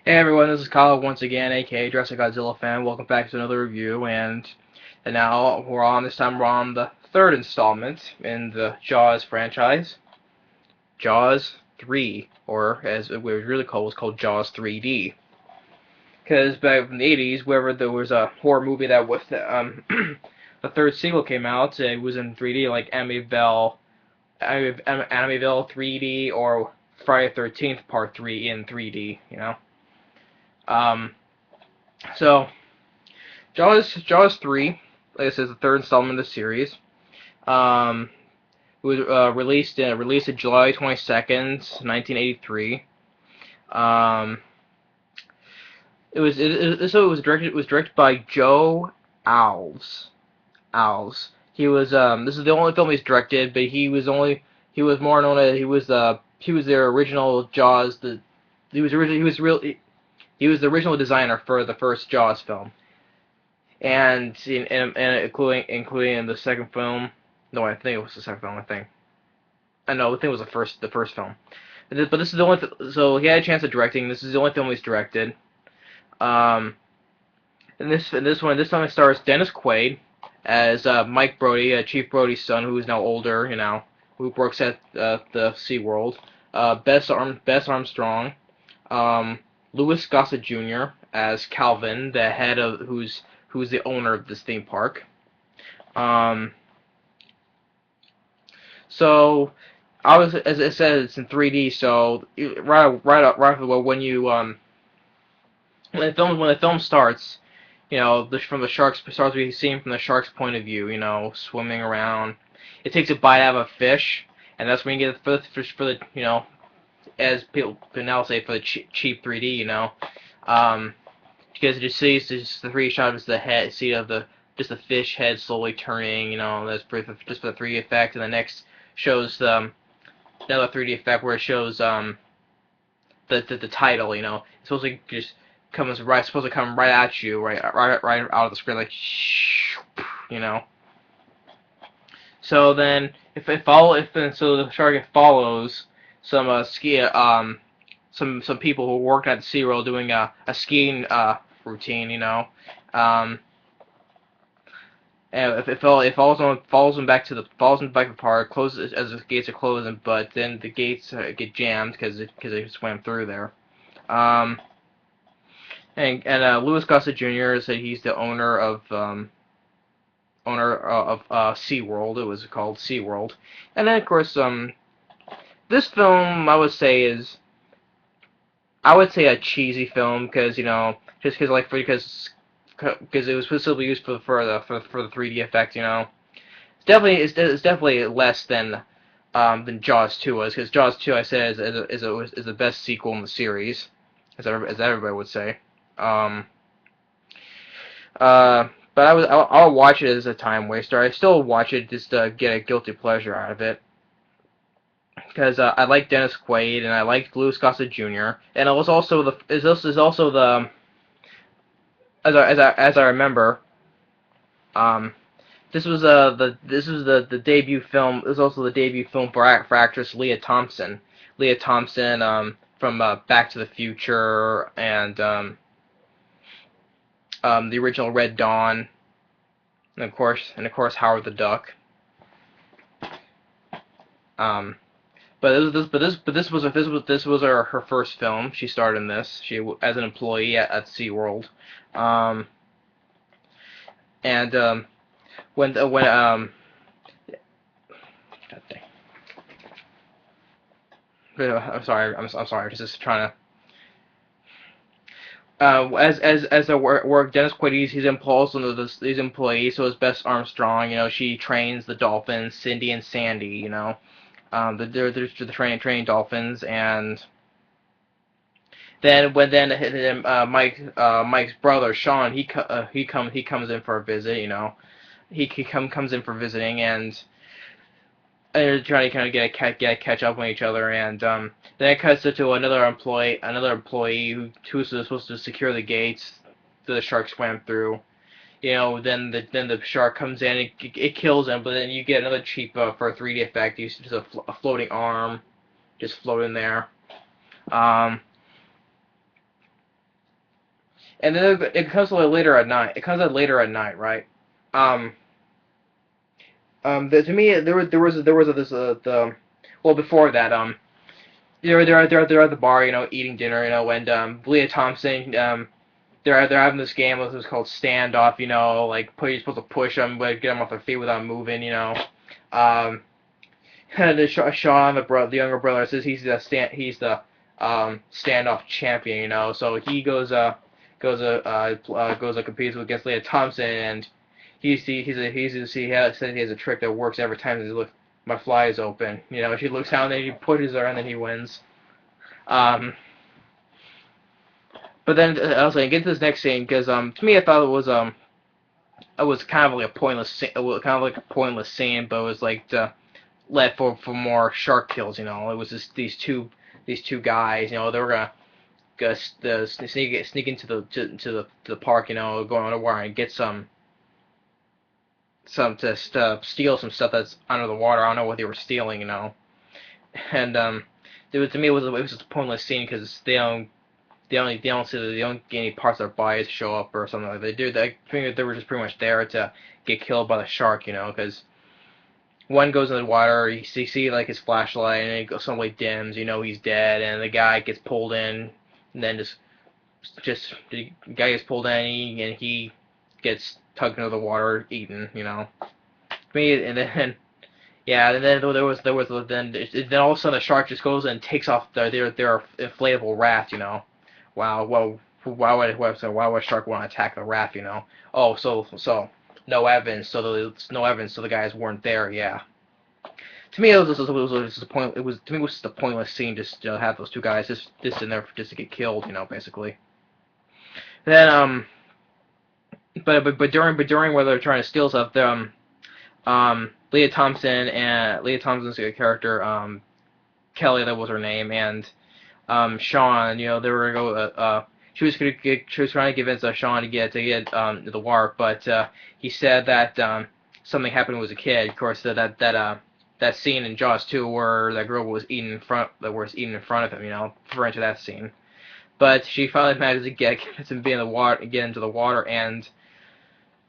Hey everyone, this is Kyle once again, aka Jurassic Godzilla fan. Welcome back to another review, and now this time we're on the third installment in the Jaws franchise, Jaws 3, or as it was really called, was called Jaws 3D. Because back in the 80s, wherever there was a horror movie that was the third sequel came out, it was in 3D, like Amityville 3D or Friday the 13th Part 3 in 3D, you know. Um, so Jaws 3, like I said, is the third installment of the series. Um, it was released July 22nd, 1983. Um, it was directed by Joe Alves. Alves. He was this is the only film he's directed, but he was more known as he was their original Jaws. He was the original designer for the first Jaws film. And including the second film. No, I think it was the second film. I think it was the first film. But this is the only. So he had a chance of directing. This is the only film he's directed. Um, this time it stars Dennis Quaid as Mike Brody, Chief Brody's son, who is now older. You know, who works at the SeaWorld. Bess Armstrong. Um, Louis Gossett Jr. as Calvin, the head of who's the owner of this theme park. Um, so as I said, it's in 3D. So right away when the film starts, you know, from the sharks starts being seen from the shark's point of view. You know, swimming around. It takes a bite out of a fish, and that's when you get the fish for the you know, as people can now say, for the cheap 3D. You know, because it just sees just the 3D shot of the head, see of the just the fish head slowly turning. You know, that's just for the 3D effect, and the next shows another 3D effect where it shows the title. You know, it's supposed to just supposed to come right at you, right out of the screen, like you know. So then, so the shark follows some some people who worked at the SeaWorld doing a skiing routine, you know. Um, and it follows them back to the park, closes as the gates are closing, but then the gates get jammed because they swam through there. Um, and Louis Gossett Jr. said he's the owner of SeaWorld. It was called SeaWorld. And then of course this film I would say a cheesy film because you know just because it was specifically used for the 3D effect, you know. It's definitely less than Jaws 2 was, because Jaws 2 I said is the best sequel in the series, as everybody would say. Um, but I'll watch it as a time waster. I still watch it just to get a guilty pleasure out of it. Because I like Dennis Quaid and I like Louis Gossett Jr. And it was also is also the as I remember, um, this was the debut film. It was also the debut film for actress Leah Thompson. Leah Thompson from Back to the Future and the original Red Dawn, and of course Howard the Duck. Um, this was her first film. She starred in this. She as an employee at SeaWorld. Um, and when God dang. I'm sorry. I'm sorry. Just trying to. As a work, Dennis Quaid, he's impulse on these employees. So is Bess Armstrong. You know, she trains the dolphins, Cindy and Sandy. You know, they're the training dolphins, and then Mike's brother Sean, he comes in for a visit. You know, comes in for visiting, and they're trying to kind of get catch up on each other, and then it cuts to another employee who's supposed to secure the gates that the shark swam through. You know, then the shark comes in, it kills him, but then you get another cheap for a 3D effect. You see just a floating arm just floating there. Um, and then it comes out later at night. It comes out later at night, right? Um, to me, there was this well, before that, they're at the bar, eating dinner, and Leah Thompson, they're having this game, which is called standoff, like you're supposed to push them, but get them off their feet without moving. Um, and Sean, the younger brother, says he's the standoff champion, so he goes competes against Leah Thompson, and said he has a trick that works every time. He look, my fly is open. She looks down, then he pushes her, and then he wins. Um, but then I was like, get to this next scene because to me I thought it was kind of like a pointless scene, but it was like led for more shark kills. It was just these two guys. They were gonna sneak into the park. Going underwater and get some to steal some stuff that's under the water. I don't know what they were stealing. And to me it was just a pointless scene because they don't get any parts of their bodies show up or something like that. I think they were just pretty much there to get killed by the shark, because one goes in the water, you see like his flashlight, and it suddenly dims, he's dead, and the guy gets pulled in, and then just the guy gets pulled in, and he gets tugged into the water, eaten, Me, and then. Yeah, and then then all of a sudden the shark just goes and takes off their inflatable raft. Wow, well, why would a shark want to attack the raft? Oh, so no evidence. So there's no evidence. So the guys weren't there. Yeah. To me, it was just a point. It was to me it was just a pointless scene. Just to have those two guys just in there just to get killed. Basically. Then but during where they're trying to steal stuff, Leah Thompson's character, Kelly, that was her name, and Sean, they were gonna go. She was trying to convince Sean to get the warp, but he said that something happened with a kid. Of course, that scene in Jaws 2 where that girl was eaten in front of him, referring to that scene. But she finally managed to get him get into the water, and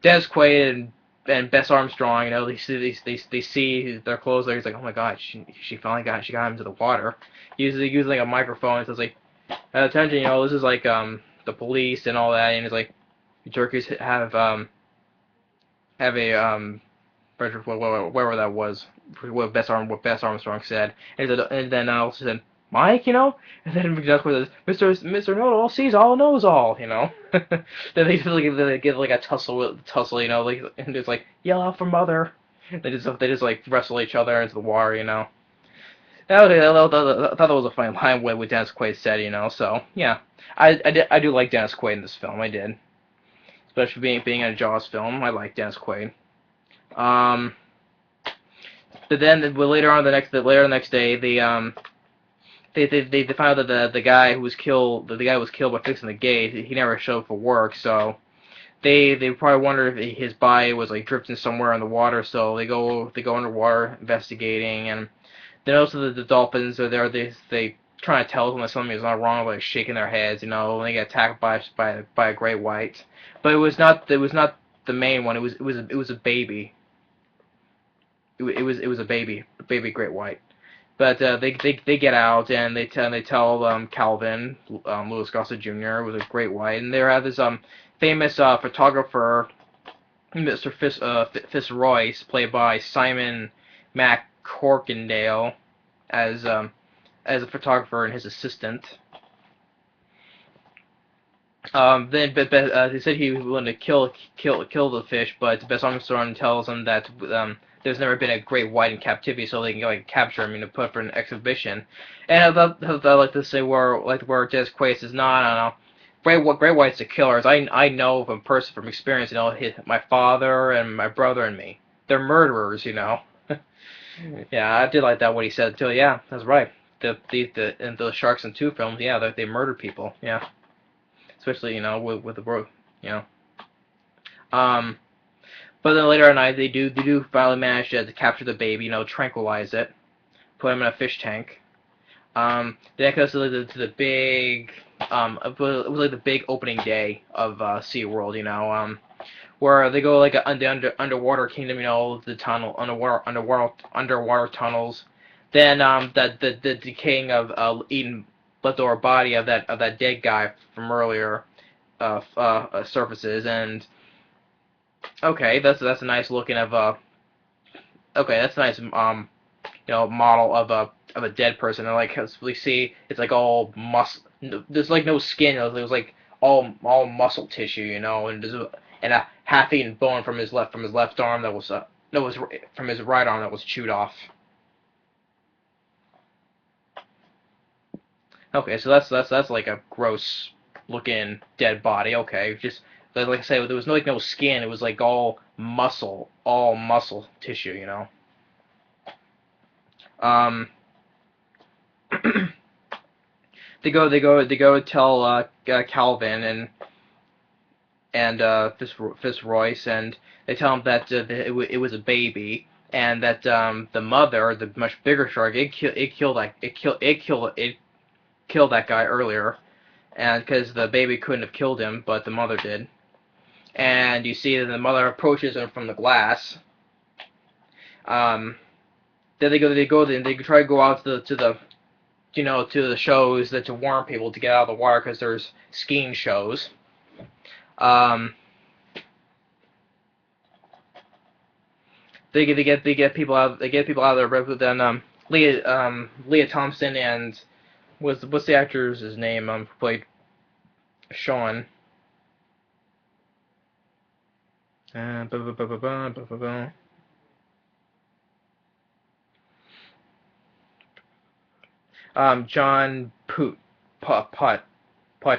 Dennis Quaid and Bess Armstrong, they see their clothes there. He's like, oh my god, she finally got him to the water. He's using a microphone. So it's like, attention, this is like the police and all that. And he's like, jerkies have a wherever that was, what Bess Armstrong said. And then also said, Mike, and then just with Mr. Know-All sees all, knows all, Then they get like a tussle, like, and it's like, yell out for mother. They just like wrestle each other into the water, I thought that was a funny line with Dennis Quaid said, So yeah, I do like Dennis Quaid in this film. I did, especially being in a Jaws film. I like Dennis Quaid. But then later the next day, they found out that the guy was killed by fixing the gate. He never showed up for work, so they probably wondered if his body was like drifting somewhere in the water. So they go underwater investigating, and then also the dolphins are there. They trying to tell them that something is not wrong, like shaking their heads, and they get attacked by a great white. But it was not the main one. It was a baby. It was a baby great white. But they get out and they tell Calvin, Louis Gossett Jr. was a great white, and they have this famous photographer, Mr. Fitzroy, played by Simon MacCorkindale, as a photographer and his assistant. Then he said he was willing to kill the fish, but Bess Armstrong tells him that there's never been a great white in captivity, so they can capture him and put for an exhibition. And I'd like to say where Dennis Quaid says, no. Great whites are killers. I know from experience, my father and my brother and me. They're murderers, Yeah, I did like that what he said too. Yeah, that's right. In the Sharks and 2 films, yeah, they murdered people. Yeah, especially with the bro, But then later at night, they do finally manage to capture the baby, tranquilize it, put him in a fish tank. That goes to the big it was like the big opening day of SeaWorld, where they go like the underwater kingdom, the tunnel underwater tunnels. Then the decaying of eaten leftover body of that dead guy from earlier surfaces. And okay, that's a nice looking of okay, that's a nice model of a dead person. And like as we see, it's like all muscle. There's like no skin. It was like all muscle tissue, and a half-eaten bone from his left arm that was from his right arm that was chewed off. Okay, so that's like a gross looking dead body. Okay, just like I said, there was no skin. It was like all muscle tissue. Um, they go tell Calvin and Fitzroyce, and they tell him that it was a baby, and that the mother, the much bigger shark, it killed that guy earlier, and because the baby couldn't have killed him, but the mother did. And you see that the mother approaches him from the glass. Um, then they try to go out to the shows to warn people to get out of the water because there's skiing shows. Um, they get people out of there, but then Leah Thompson and what's the actor's name who played Sean. Uh, bu- bu- bu- bu- bu- bu- bu- bu- John Putch,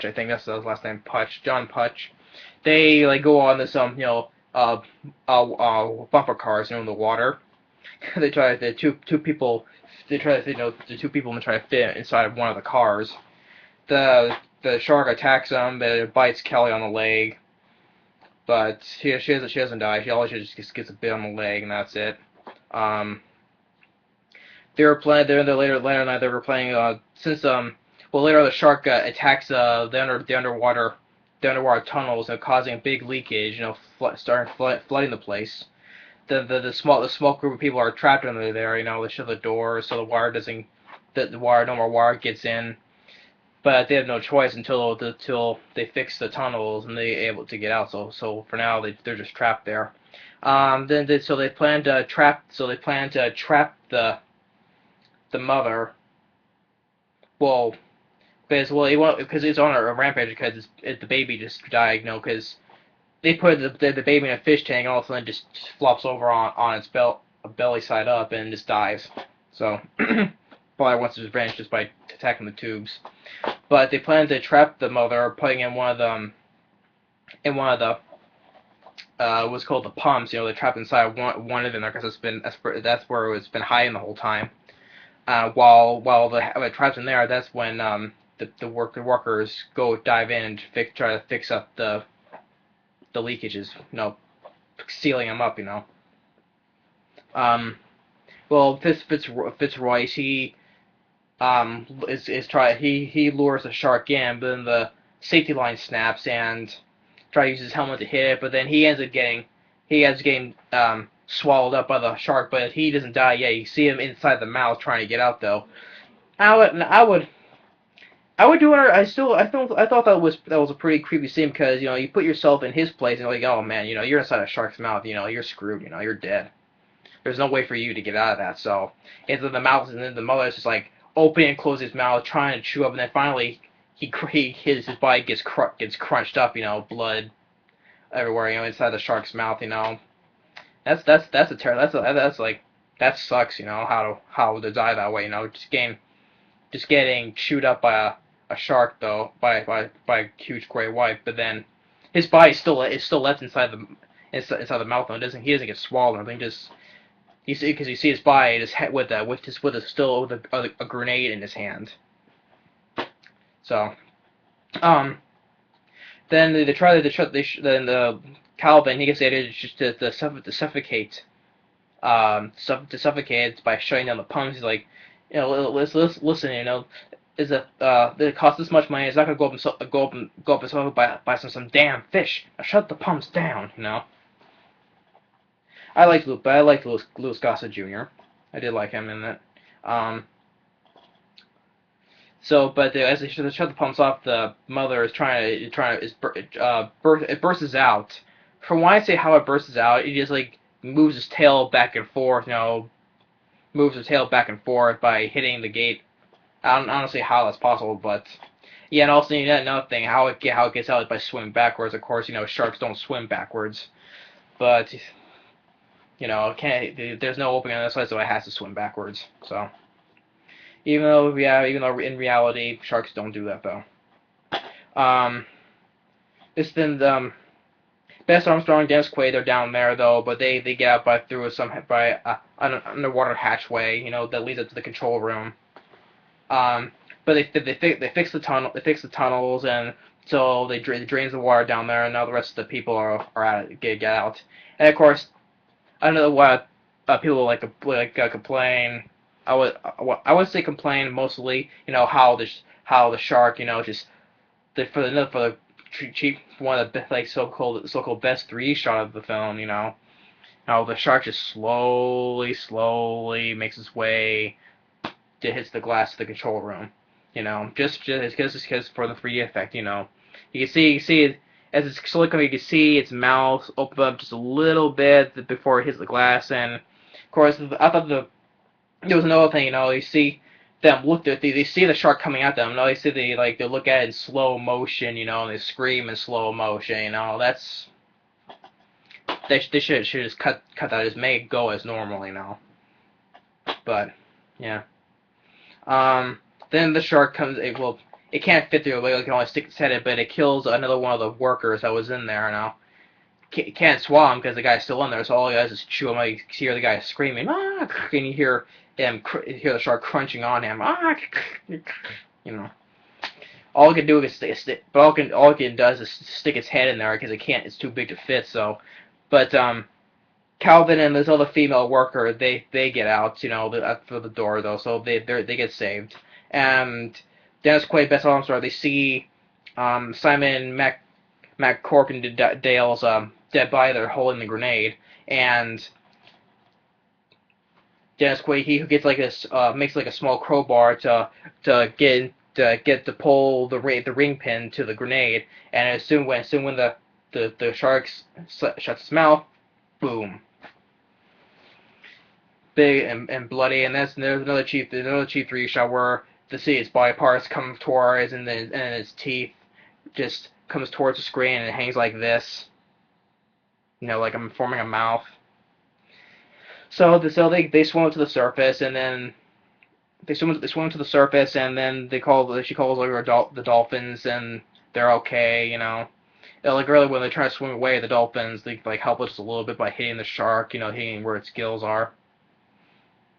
I think that's his last name. John Putch. They like go on this bumper cars, in the water. They try the two people. They try to the two people try to fit inside of one of the cars. The shark attacks them, but it bites Kelly on the leg. But she doesn't die. She always just gets a bit on the leg, and that's it. Um, they were playing. They're in the later night. They were playing. Since well, later the shark attacks the underwater tunnels and causing a big leakage. Starting flooding the place. The small group of people are trapped under there. They shut the door so the water doesn't. The water no more water gets in. But they have no choice until they fix the tunnels and they're able to get out. So for now they're just trapped there. Then so they plan to trap the mother. Well, because it's on a rampage because the baby just died. Because they put the baby in a fish tank and all of a sudden just flops over on its belly side up and just dies. So probably wants his revenge just by attacking the tubes. But they plan to trap the mother, putting in one of the what's called the pumps. They're trapped inside one of them because that's where it's been hiding the whole time. While the traps in there, that's when the workers go dive in and try to fix up the leakages, sealing them up. Well, Fitzroyce, he lures the shark in, but then the safety line snaps and try to use his helmet to hit it, but then he ends up getting swallowed up by the shark, but he doesn't die yet. You see him inside the mouth trying to get out though. I would do it. I thought that was a pretty creepy scene because you put yourself in his place and like, oh man, you're inside a shark's mouth, you're screwed, you're dead. There's no way for you to get out of that. So into the mouth, and then the mother is just like open and close his mouth, trying to chew up, and then finally his body gets crunched up, blood everywhere, inside the shark's mouth. That's a terror. That's like that sucks. How to die that way. Just getting chewed up by a shark though, by a huge gray white, but then his body is still left inside the mouth. And he doesn't get swallowed. I think just because you see his body just with a grenade in his hand. So then they try then the Calvin, he gets the idea just to suffocate by shutting down the pumps. He's like, Listen, is it costs this much money? It's not gonna go up and so buy some damn fish. Now shut the pumps down. I liked Louis Gossett Jr. I did like him in it. Um, but as they shut the pumps off, the mother is it bursts out. From when I say how it bursts out, it just like moves its tail back and forth. Moves its tail back and forth by hitting the gate. I don't see how that's possible, but yeah, and also another thing, how it gets out is by swimming backwards. Of course, sharks don't swim backwards, but it can't. There's no opening on this side, so it has to swim backwards. So even though in reality sharks don't do that though. Um, it's been Bess Armstrong, Dennis Quaid, they're down there though, but they get out by an underwater hatchway, that leads up to the control room. But they fix the tunnels, and so they drains the water down there, and now the rest of the people are at it, get out. And of course, I know what people complain. I would say complain mostly, how the shark, just for the cheap one of the so-called best three shot of the film, how the shark just slowly makes its way to hits the glass of the control room, just because for the 3D effect, you can see it as it's slowly coming. You can see its mouth open up just a little bit before it hits the glass, and of course I thought there was another thing, you see them look at they see the shark coming at them. They see they look at it in slow motion, and they scream in slow motion. That's they should just cut that, just make it go as normal, But yeah. Then the shark comes. It can't fit through. It can only stick its head in, but it kills another one of the workers that was in there. Now it can't swallow him because the guy's still in there. So all he does is chew him. You hear the guy screaming, ah, and you hear the shark crunching on him, ah, All it can do is stick, but all it can does is stick its head in there because it can't. It's too big to fit. So, but Calvin and this other female worker, they get out, through the door though, so they get saved. And Dennis Quaid, Bess Armstrong, they see Simon MacCorkindale's dead body there holding the grenade, and Dennis Quaid he gets makes a small crowbar to pull the ring pin to the grenade, and as soon when the shark shuts its mouth, boom. Big and bloody, and there's another cheap 3D shot where its body parts come towards, and then its teeth just comes towards the screen, and it hangs like this, like I'm forming a mouth. So they swim up to the surface, and then they swim to the surface, and then she calls the dolphins, and they're okay, Earlier when they try to swim away, the dolphins they help us just a little bit by hitting the shark, hitting where its gills are.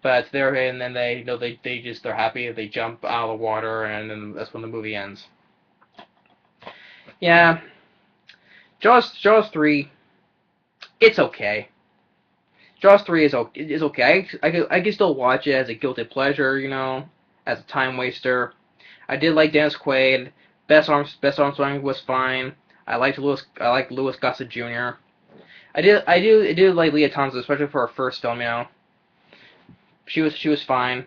But they're and then they're happy. They jump out of the water, and then that's when the movie ends. Yeah, Jaws 3, it's okay. Jaws 3 is okay. I can still watch it as a guilty pleasure, as a time waster. I did like Dennis Quaid. Bess Armstrong was fine. I liked Louis Gossett Jr. I did like Leah Thompson, especially for her first film, She was fine.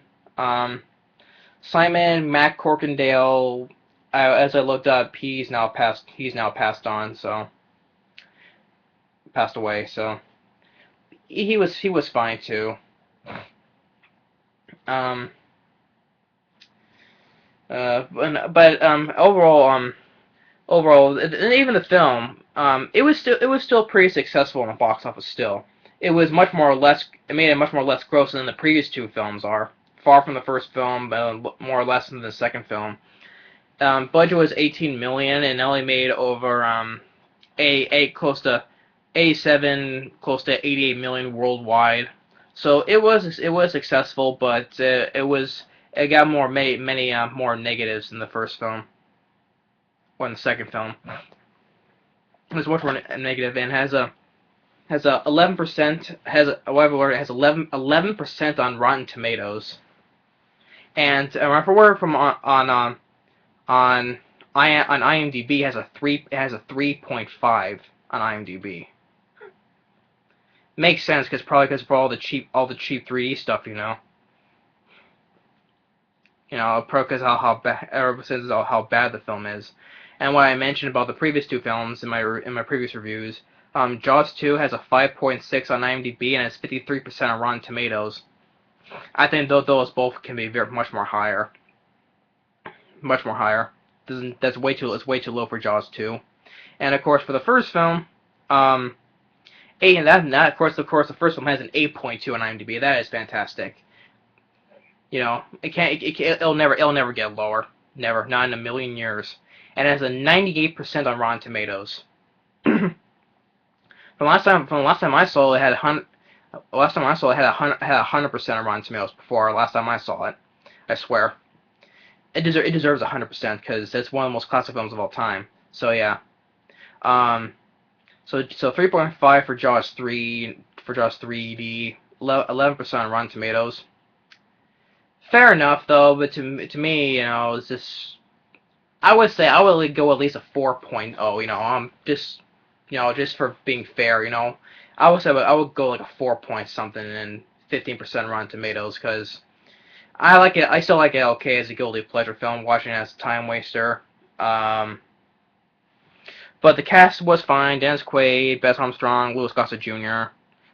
Simon MacCorkindale, as I looked up, he's now passed away. So he was fine too. But overall, and even the film, it was still pretty successful in the box office. Still, it made it much more less gross than the previous two films are. Far from the first film, but more or less than the second film. Budget was 18 million, and only made over close to 88 million worldwide. So it was successful, but it got many more negatives than the first film. Or in the second film. It was much more negative, and has 11% 11% on Rotten Tomatoes, And remember from on IMDb it has a 3.5 on IMDb. Makes sense because probably because for all the cheap 3D stuff, because how bad the film is, and what I mentioned about the previous two films in my previous reviews. Jaws 2 has a 5.6 on IMDb and has 53% on Rotten Tomatoes. I think those both can be much more higher. Much more higher. That's way too it's way too low for Jaws 2. And of course for the first film, of course the first film has an 8.2 on IMDb. That is fantastic. It'll never get lower. Never, not in a million years. And it has a 98% on Rotten Tomatoes. From last time I saw it, last time I saw it had 100% on Rotten Tomatoes before last time I saw it. I swear. It deserves 100% because it's one of the most classic films of all time. So yeah. So 3.5 for Jaws 3D, 11% on Rotten Tomatoes. Fair enough though, but to me, it's just I would say I would go at least a 4.0. Just for being fair, I would say I would go like a 4 point something and 15% Rotten Tomatoes because I like it. I still like it okay as a guilty pleasure film, watching it as a time waster. But the cast was fine. Dennis Quaid, Bess Armstrong, Gossett Jr.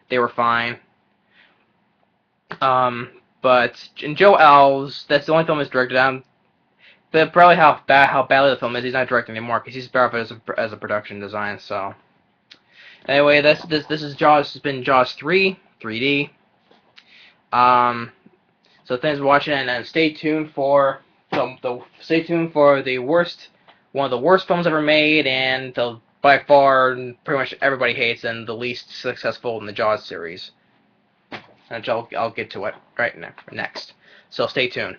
They were fine. But in Joe Alves, that's the only film he's directed on. But probably how badly the film is, he's not directing anymore because he's better as a production design. So anyway, this is Jaws. It's been Jaws 3D. So thanks for watching, and stay tuned for one of the worst films ever made, and by far pretty much everybody hates and the least successful in the Jaws series. And I'll get to it right next. So stay tuned.